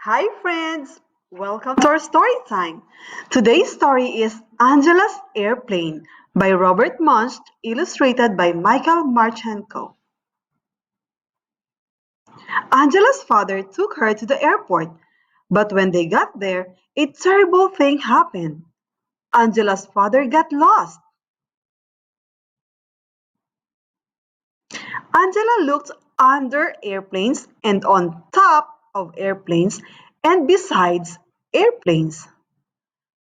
Hi, friends! Welcome to our story time. Today's story is Angela's Airplane by Robert Munch, illustrated by Michael Marchenko. Angela's father took her to the airport, but when they got there, a terrible thing happened. Angela's father got lost. Angela looked under airplanes and on top of airplanes and besides airplanes,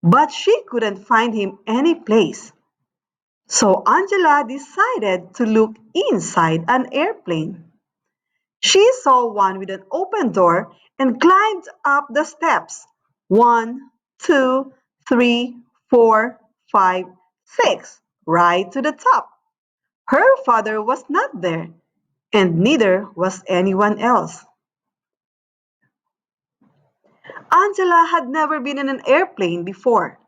but she couldn't find him any place. So Angela decided to look inside an airplane. She saw one with an open door and climbed up the steps. One, two, three, four, five, six, right to the top. Her father was not there, and neither was anyone else. Angela had never been in an airplane before.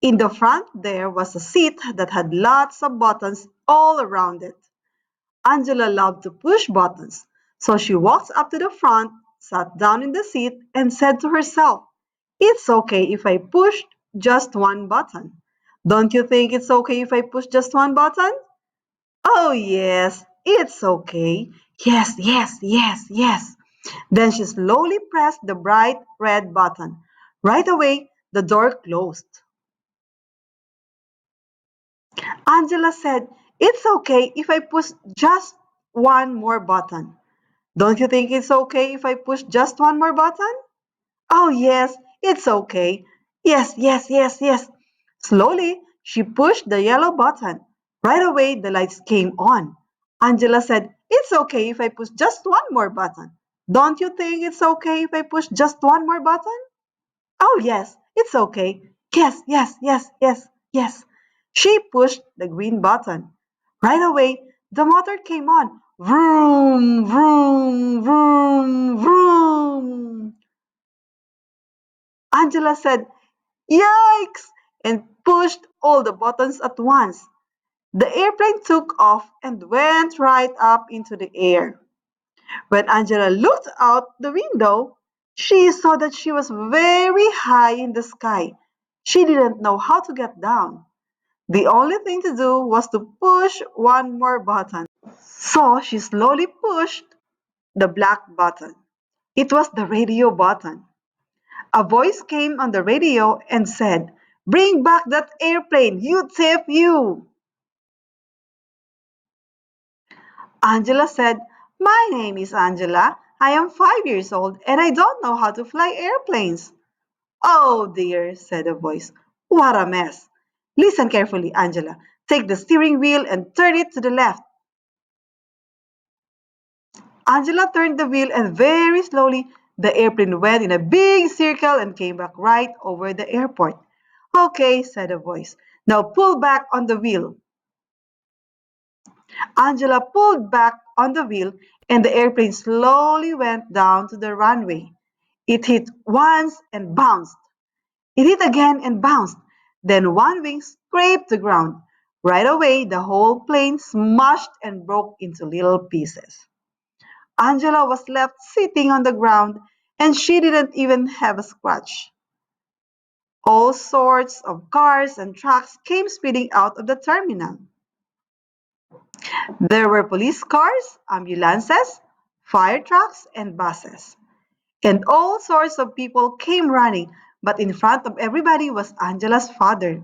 In the front there was a seat that had lots of buttons all around it. Angela loved to push buttons, so she walked up to the front, sat down in the seat, and said to herself, "It's okay if I push just one button. Don't you think it's okay if I push just one button?" "Oh, yes, it's okay. Yes, yes, yes, yes." Then she slowly pressed the bright red button. Right away, the door closed. Angela said, "It's okay if I push just one more button. Don't you think it's okay if I push just one more button?" "Oh, yes, it's okay. Yes, yes, yes, yes." Slowly, she pushed the yellow button. Right away, the lights came on. Angela said, "It's okay if I push just one more button. Don't you think it's okay if I push just one more button?" "Oh, yes, it's okay. Yes, yes, yes, yes, yes." She pushed the green button. Right away, the motor came on. Vroom, vroom, vroom, vroom. Angela said, "Yikes!" and pushed all the buttons at once. The airplane took off and went right up into the air. When Angela looked out the window, she saw that she was very high in the sky. She didn't know how to get down. The only thing to do was to push one more button. So she slowly pushed the black button. It was the radio button. A voice came on the radio and said, "Bring back that airplane, you thief, you!" Angela said, "My name is Angela. I am 5 years old and I don't know how to fly airplanes." "Oh dear," said the voice. "What a mess." "Listen carefully, Angela. Take the steering wheel and turn it to the left." Angela turned the wheel and very slowly the airplane went in a big circle and came back right over the airport. "Okay," said the voice. "Now pull back on the wheel." Angela pulled back on the wheel and the airplane slowly went down to the runway. It hit once and bounced. It hit again and bounced. Then one wing scraped the ground. Right away, the whole plane smashed and broke into little pieces. Angela was left sitting on the ground and she didn't even have a scratch. All sorts of cars and trucks came speeding out of the terminal. There were police cars, ambulances, fire trucks, and buses. And all sorts of people came running, but in front of everybody was Angela's father.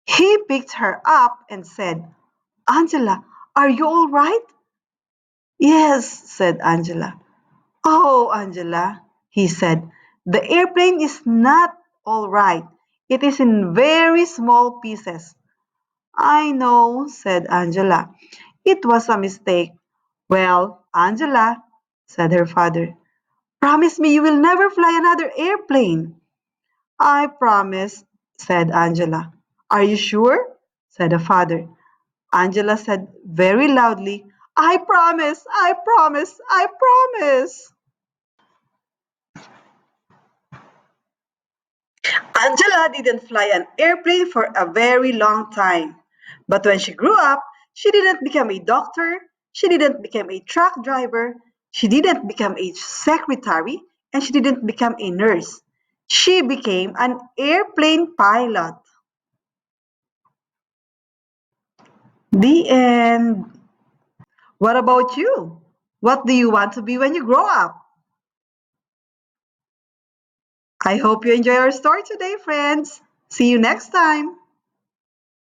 He picked her up and said, "Angela, are you all right?" "Yes," said Angela. "Oh, Angela," he said, "the airplane is not all right. It is in very small pieces." "I know," said Angela. "It was a mistake." "Well, Angela," said her father, "promise me you will never fly another airplane." "I promise," said Angela. "Are you sure?" said the father. Angela said very loudly, "I promise, I promise, I promise." Angela didn't fly an airplane for a very long time. But when she grew up, she didn't become a doctor, she didn't become a truck driver, she didn't become a secretary, and she didn't become a nurse. She became an airplane pilot. The end. What about you? What do you want to be when you grow up? I hope you enjoy our story today, friends. See you next time.